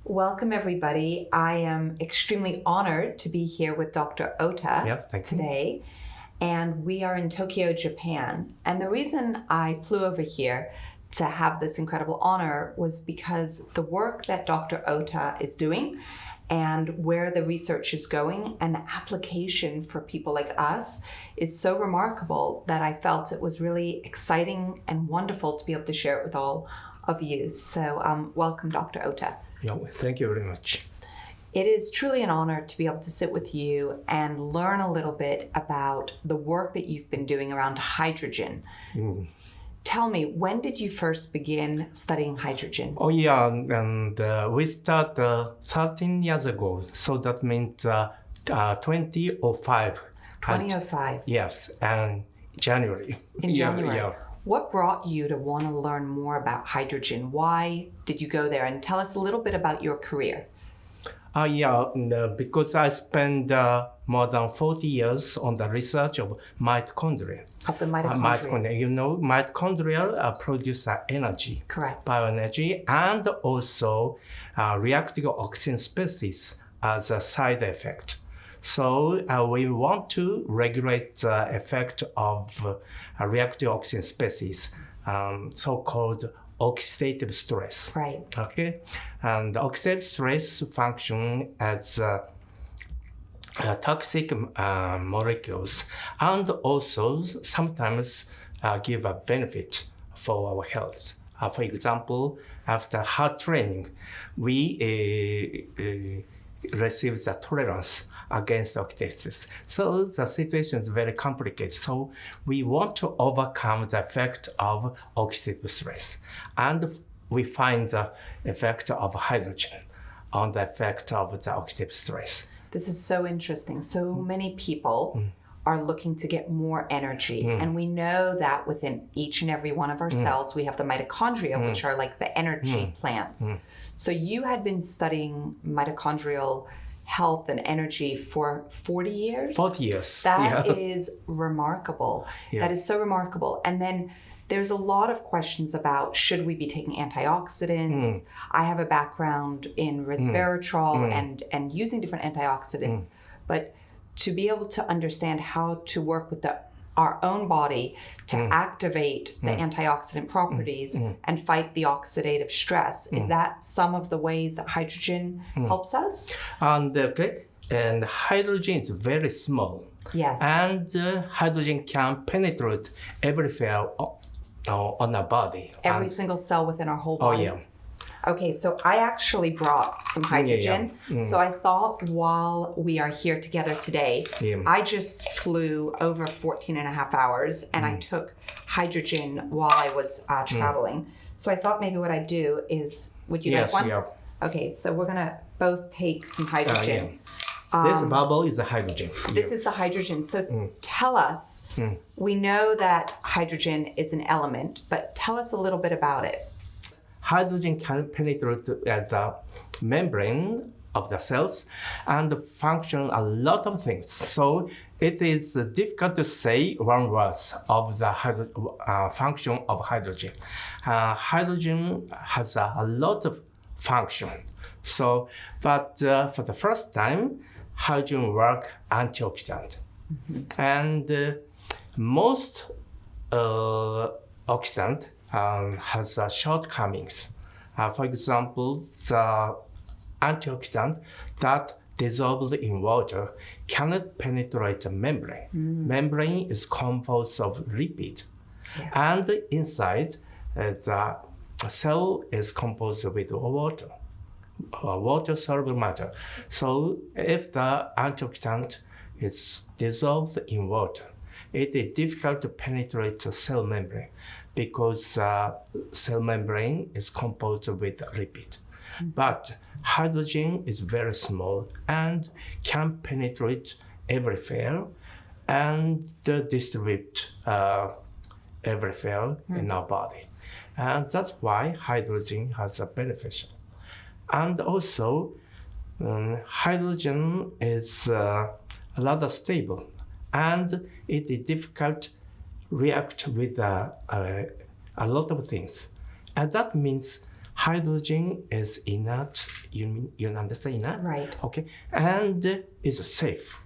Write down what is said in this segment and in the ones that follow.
Welcome, everybody. I am extremely honored to be here with Dr. Ota today. And we are in Tokyo, Japan. And the reason I flew over here to have this incredible honor was because the work that Dr. Ota is doing and where the research is going and the application for people like us is so remarkable that I felt it was really exciting and wonderful to be able to share it with all of you. So welcome, Dr. Ota. Yeah, thank you very much. It is truly an honor to be able to sit with you and learn a little bit about the work that you've been doing around hydrogen. Tell me, when did you first begin studying hydrogen? Oh yeah, and we started 13 years ago, so that means 2005. 2005? Yes, and January. In January. Yeah. What brought you to want to learn more about hydrogen? Why did you go there? And tell us a little bit about your career. Because I spent more than 40 years on the research of mitochondria. Of the mitochondria. Mitochondria produce energy. Correct. Bioenergy, and also reactive oxygen species as a side effect. So we want to regulate the effect of reactive oxygen species, so-called oxidative stress. Right. Okay, and oxidative stress function as toxic molecules, and also sometimes give a benefit for our health. For example, after hard training, we receive the tolerance against oxidative. So the situation is very complicated. So we want to overcome the effect of oxidative stress. And we find the effect of hydrogen on the effect of the oxidative stress. This is so interesting. So many people are looking to get more energy. And we know that within each and every one of our cells, we have the mitochondria, which are like the energy plants. So you had been studying mitochondrial health and energy for 40 years? 40 years. That is remarkable. Yeah. That is so remarkable. And then there's a lot of questions about, should we be taking antioxidants? I have a background in resveratrol and using different antioxidants. But to be able to understand how to work with our own body to activate the antioxidant properties and fight the oxidative stress, is that some of the ways that hydrogen helps us? And hydrogen is very small. Yes. And hydrogen can penetrate every cell on our body. Every single cell within our whole body? Oh, yeah. Okay, so I actually brought some hydrogen. So I thought while we are here together today, I just flew over 14 and a half hours and I took hydrogen while I was traveling. So I thought maybe what I'd do is, would you like one? Yeah. Okay, so we're gonna both take some hydrogen. This bubble is a hydrogen. This is the hydrogen. So tell us, we know that hydrogen is an element, but tell us a little bit about it. Hydrogen can penetrate the membrane of the cells and function a lot of things. So it is difficult to say one word of the function of hydrogen. Hydrogen has a lot of function. So, but for the first time, hydrogen work antioxidant. And most oxidant has shortcomings. For example, the antioxidant that dissolved in water cannot penetrate the membrane. Membrane is composed of lipid. And inside, the cell is composed with water, water-soluble matter. So if the antioxidant is dissolved in water, it is difficult to penetrate the cell membrane, because cell membrane is composed with lipid. But hydrogen is very small and can penetrate everywhere and distribute everywhere in our body. And that's why hydrogen has a beneficial. And also, hydrogen is rather stable, and it is difficult react with a lot of things. And that means hydrogen is inert. You understand inert? Right. Okay. And is safe.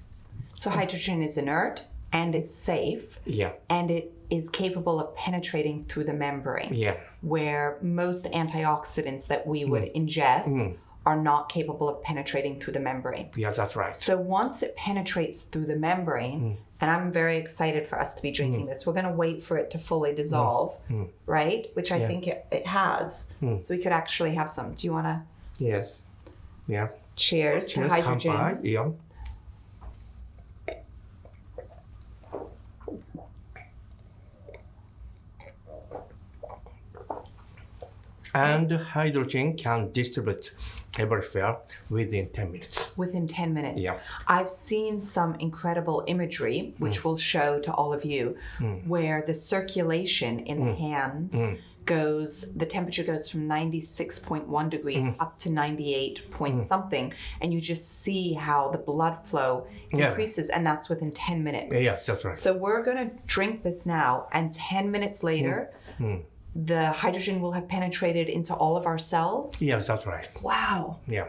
So hydrogen is inert and it's safe. Yeah. And it is capable of penetrating through the membrane. Yeah. Where most antioxidants that we would ingest are not capable of penetrating through the membrane. Yeah, that's right. So once it penetrates through the membrane, and I'm very excited for us to be drinking this, we're going to wait for it to fully dissolve, right? Which I think it has. So we could actually have some. Do you want to? Yes. Yeah. Cheers to hydrogen. Kanpai. Yeah. And hydrogen can distribute everywhere within 10 minutes. Within 10 minutes. Yeah. I've seen some incredible imagery, which we'll show to all of you, where the circulation in the hands goes, the temperature goes from 96.1 degrees up to 98 point something, and you just see how the blood flow increases, and that's within 10 minutes. Yes, that's right. So we're going to drink this now, and 10 minutes later, the hydrogen will have penetrated into all of our cells? Yes, that's right. Wow. Yeah.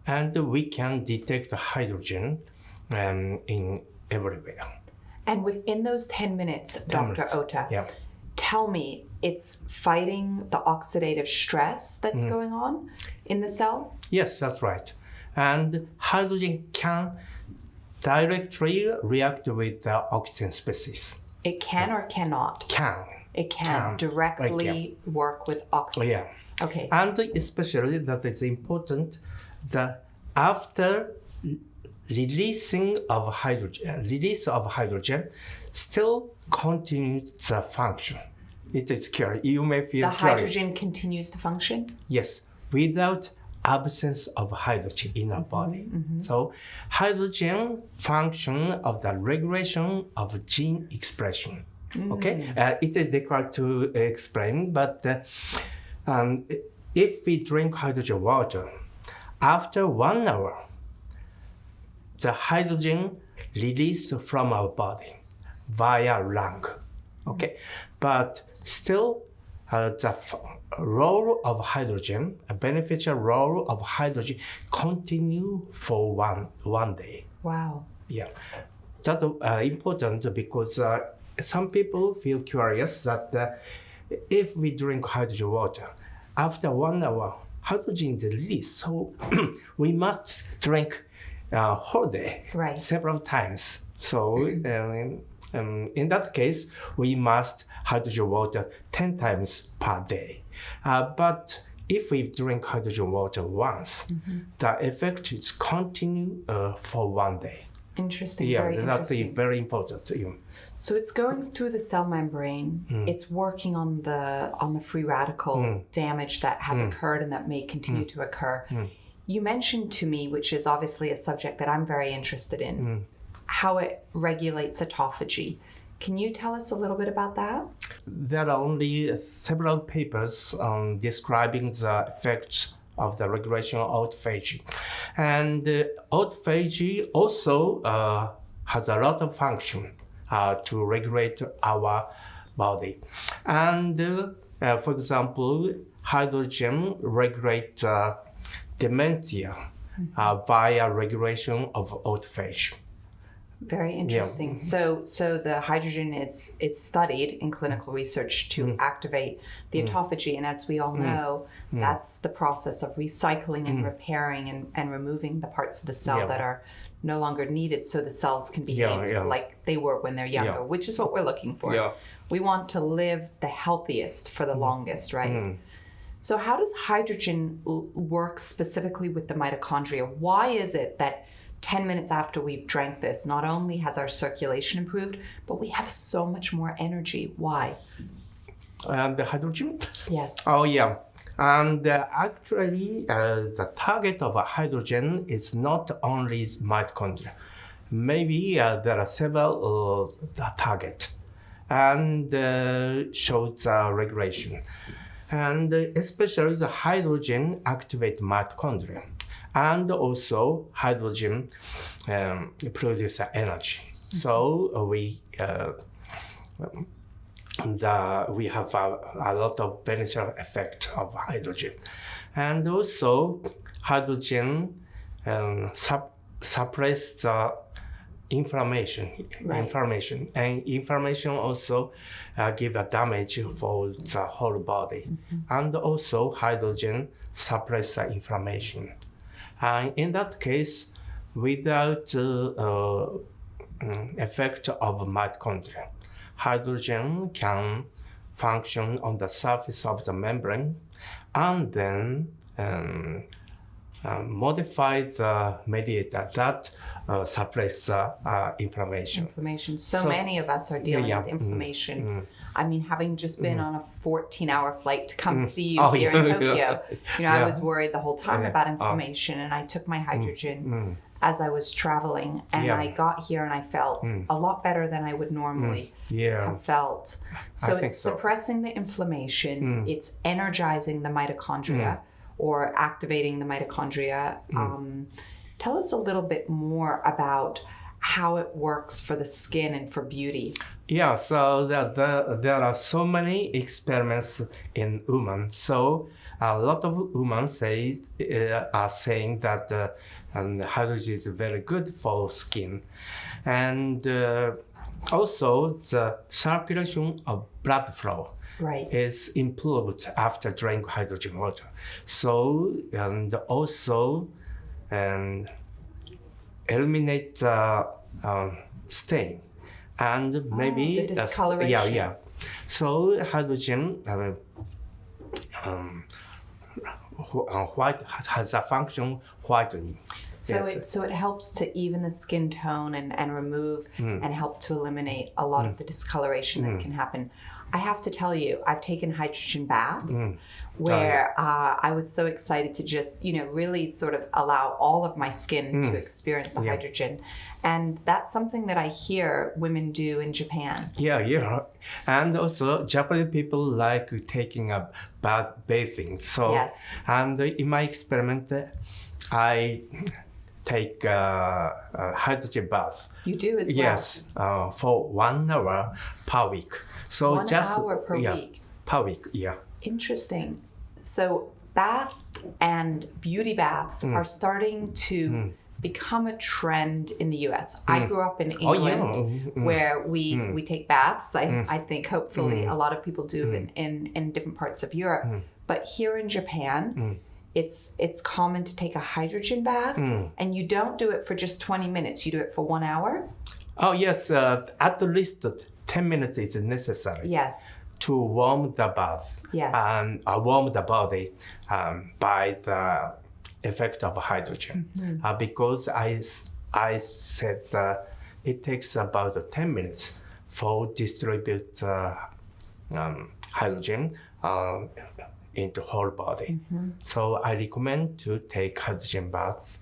And we can detect hydrogen in everywhere. And within those 10 minutes, Dr. Ota, tell me, it's fighting the oxidative stress that's going on in the cell? Yes, that's right. And hydrogen can directly react with the oxygen species. It can or cannot? Can. It can directly work with oxygen. Yeah. Okay. And especially that is important that after release of hydrogen still continues the function. It is curious. You may feel the curious. Hydrogen continues to function? Yes, without absence of hydrogen in our body. So hydrogen function of the regulation of gene expression. Okay, it is difficult to explain, but if we drink hydrogen water, after 1 hour, the hydrogen released from our body via lung. Okay, but still the role of hydrogen, a beneficial role of hydrogen, continue for one day. Wow. Yeah, that's important because some people feel curious that if we drink hydrogen water, after 1 hour, hydrogen is released. So we must drink whole day, several times. So in that case, we must hydrogen water 10 times per day. But if we drink hydrogen water once, the effect is continue for 1 day. Interesting. Yeah, very that's interesting. very important to you. So it's going through the cell membrane. It's working on the free radical damage that has occurred and that may continue to occur. You mentioned to me, which is obviously a subject that I'm very interested in, how it regulates autophagy. Can you tell us a little bit about that? There are only several papers describing the effects of the regulation of autophagy. And autophagy also has a lot of function to regulate our body. And for example, hydrogen regulates dementia via regulation of autophagy. Very interesting. So the hydrogen is studied in clinical research to activate the autophagy, and as we all know, that's the process of recycling and repairing and removing the parts of the cell that are no longer needed, so the cells can behave like they were when they're younger, which is what we're looking for. We want to live the healthiest for the longest, right? So how does hydrogen work specifically with the mitochondria? Why is it that 10 minutes after we've drank this, not only has our circulation improved, but we have so much more energy? Why? The hydrogen? Yes. Oh, yeah. And actually, the target of hydrogen is not only mitochondria. Maybe there are several targets and shows regulation. And especially the hydrogen activates mitochondria. And also hydrogen produces energy. So we have a lot of beneficial effect of hydrogen. And also hydrogen suppress the inflammation, and inflammation also give a damage for the whole body. And also hydrogen suppress the inflammation. And in that case, without effect of mitochondria, hydrogen can function on the surface of the membrane and then modify the mediator that suppress the inflammation. So many of us are dealing with inflammation. I mean, having just been on a 14-hour flight to come see you here in Tokyo, I was worried the whole time about inflammation, and I took my hydrogen as I was traveling, and I got here and I felt a lot better than I would normally have felt. So it's suppressing the inflammation, it's energizing the mitochondria, or activating the mitochondria. Tell us a little bit more about how it works for the skin and for beauty. Yeah, so there are so many experiments in women. So a lot of women are saying that hydrogen is very good for skin. And also the circulation of blood flow is improved after drink hydrogen water. So, and also eliminate the stain and maybe the discoloration. So hydrogen white has a function whitening. So it helps to even the skin tone and remove and help to eliminate a lot of the discoloration that can happen. I have to tell you, I've taken hydrogen baths where I was so excited to just, really sort of allow all of my skin to experience the hydrogen. And that's something that I hear women do in Japan. Yeah. And also Japanese people like taking a bathing. So, and in my experiment, I take a hydrogen bath. You do as well? Yes, for 1 hour per week. So 1 hour per week? Per week, yeah. Interesting. So bath and beauty baths are starting to become a trend in the US. I grew up in England where we take baths. I think hopefully a lot of people do in different parts of Europe. But here in Japan, it's common to take a hydrogen bath, and you don't do it for just 20 minutes. You do it for 1 hour. Oh, yes. At least 10 minutes is necessary. Yes. To warm the bath. Yes. And warm the body by the effect of hydrogen. Because I said it takes about 10 minutes for distribute hydrogen into whole body. So I recommend to take hydrogen bath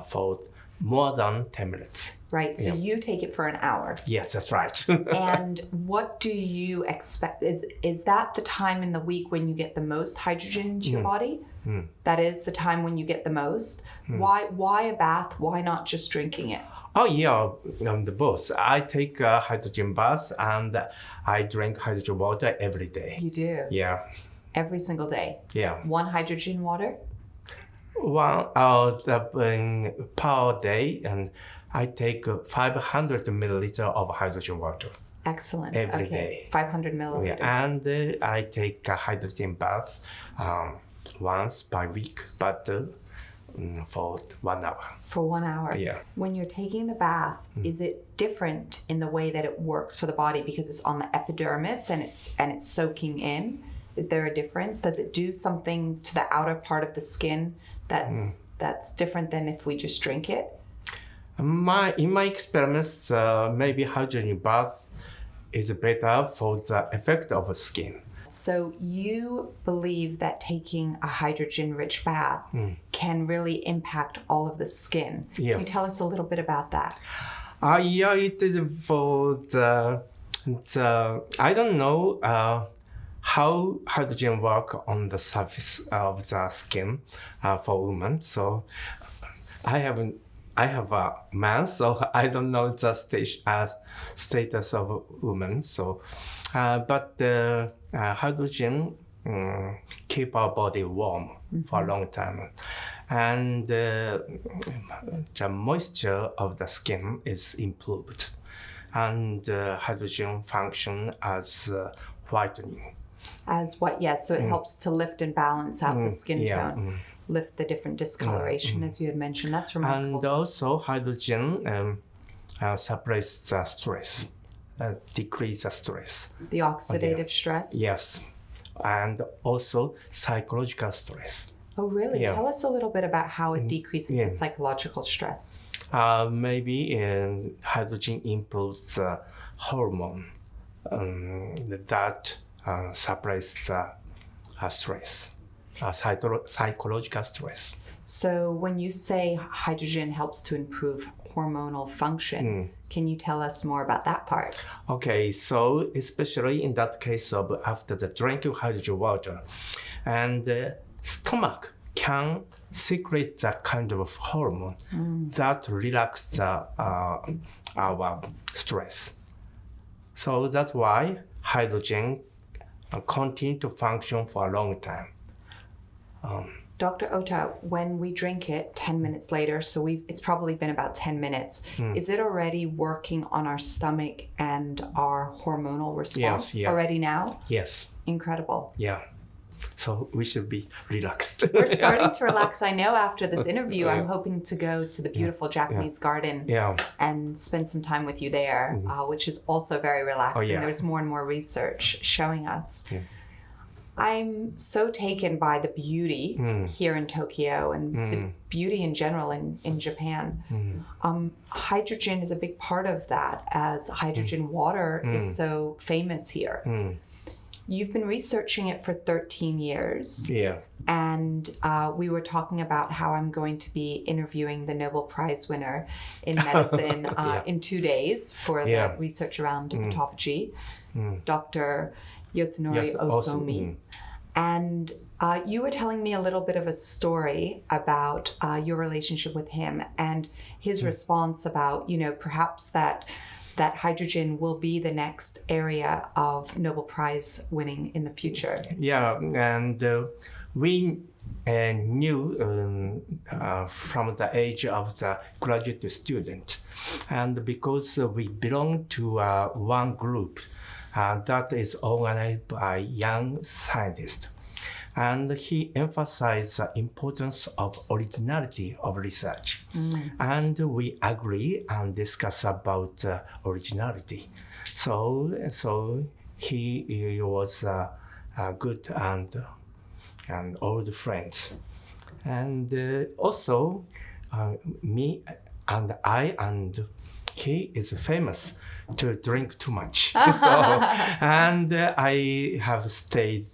for more than 10 minutes. Right, so you take it for an hour. Yes, that's right. And what do you expect? Is that the time in the week when you get the most hydrogen into your body? That is the time when you get the most? Why a bath? Why not just drinking it? Oh yeah, both. I take a hydrogen bath and I drink hydrogen water every day. You do? Yeah. Every single day? Yeah. 1 hydrogen water? Per day, and I take 500 milliliters of hydrogen water. Excellent. Every day. 500 milliliters. Yeah, and I take a hydrogen bath once per week, but for 1 hour. For 1 hour. Yeah. When you're taking the bath, is it different in the way that it works for the body because it's on the epidermis and it's soaking in? Is there a difference? Does it do something to the outer part of the skin that's different than if we just drink it? In my experiments, maybe hydrogen bath is better for the effect of skin. So you believe that taking a hydrogen-rich bath can really impact all of the skin. Yeah. Can you tell us a little bit about that? Yeah, it is for the I don't know how hydrogen work on the surface of the skin for women. So I have a man, so I don't know the status of women. So But the hydrogen keep our body warm for a long time. And the moisture of the skin is improved. And hydrogen function as whitening. As what? Yes, so it helps to lift and balance out the skin tone, lift the different discoloration, as you had mentioned. That's remarkable. And also hydrogen suppresses the stress, decrease the stress. The oxidative stress? Yes, and also psychological stress. Oh, really? Yeah. Tell us a little bit about how it decreases the psychological stress. Maybe hydrogen improves the hormone that suppresses stress, psychological stress. So when you say hydrogen helps to improve hormonal function, can you tell us more about that part? Okay, so especially in that case of after the drinking hydrogen water, and the stomach can secrete that kind of hormone that relaxes our stress. So that's why hydrogen continue to function for a long time. Dr. Ota, when we drink it 10 minutes later, so it's probably been about 10 minutes, is it already working on our stomach and our hormonal response already now? Yes. Incredible. Yeah. So we should be relaxed. We're starting to relax. I know after this interview, I'm hoping to go to the beautiful Japanese garden and spend some time with you there, which is also very relaxing. There's more and more research showing us. I'm so taken by the beauty here in Tokyo and the beauty in general in Japan. Hydrogen is a big part of that, as hydrogen water is so famous here. You've been researching it for 13 years. Yeah. And we were talking about how I'm going to be interviewing the Nobel Prize winner in medicine in 2 days for the research around autophagy, Dr. Yosunori Ozomi. And you were telling me a little bit of a story about your relationship with him and his response about, perhaps that hydrogen will be the next area of Nobel Prize winning in the future. Yeah, and we knew from the age of the graduate student, and because we belong to one group that is organized by young scientists. And he emphasized the importance of originality of research. And we agree and discuss about originality. So he was a good and old friend. And also me and I and he is famous to drink too much. And I have stayed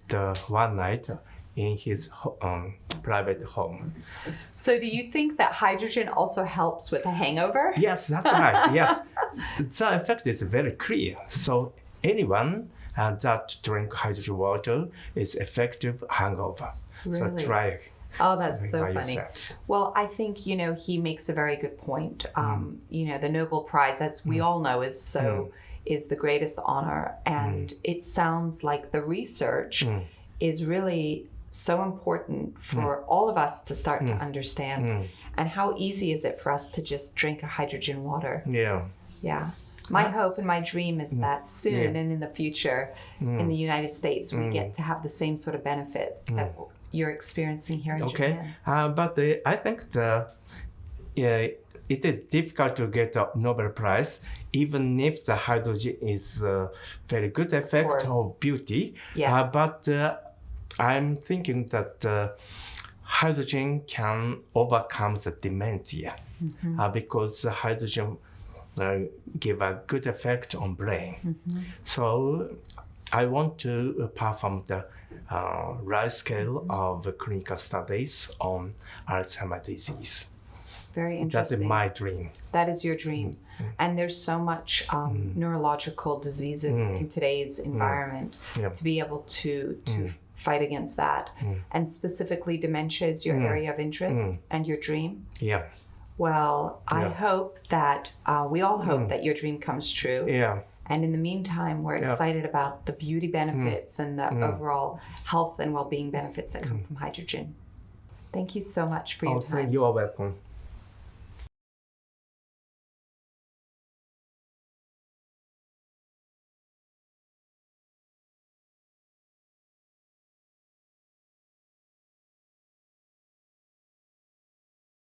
one night in his private home. So do you think that hydrogen also helps with a hangover? Yes, that's right. Yes, the effect is very clear. So anyone that drink hydrogen water is effective hangover. Really? So try. Oh, that's so funny. Yourself. Well, I think, he makes a very good point. The Nobel Prize, as we all know, is the greatest honor. And it sounds like the research is really so important for all of us to start to understand. And how easy is it for us to just drink a hydrogen water? Yeah. My hope and my dream is that soon and in the future in the United States, we get to have the same sort of benefit that you're experiencing here in Japan. But I think it is difficult to get a Nobel Prize, even if the hydrogen is a very good effect of beauty. Yes. But I'm thinking that hydrogen can overcome the dementia because hydrogen give a good effect on brain. So I want to perform the large scale of clinical studies on Alzheimer's disease. Very interesting. That's my dream. That is your dream. And there's so much neurological diseases in today's environment to be able to fight against that. And specifically dementia is your area of interest and your dream. Yeah. Well, I hope that we all hope that your dream comes true. Yeah. And in the meantime, we're excited about the beauty benefits and the overall health and well-being benefits that come from hydrogen. Thank you so much for your time. You are welcome.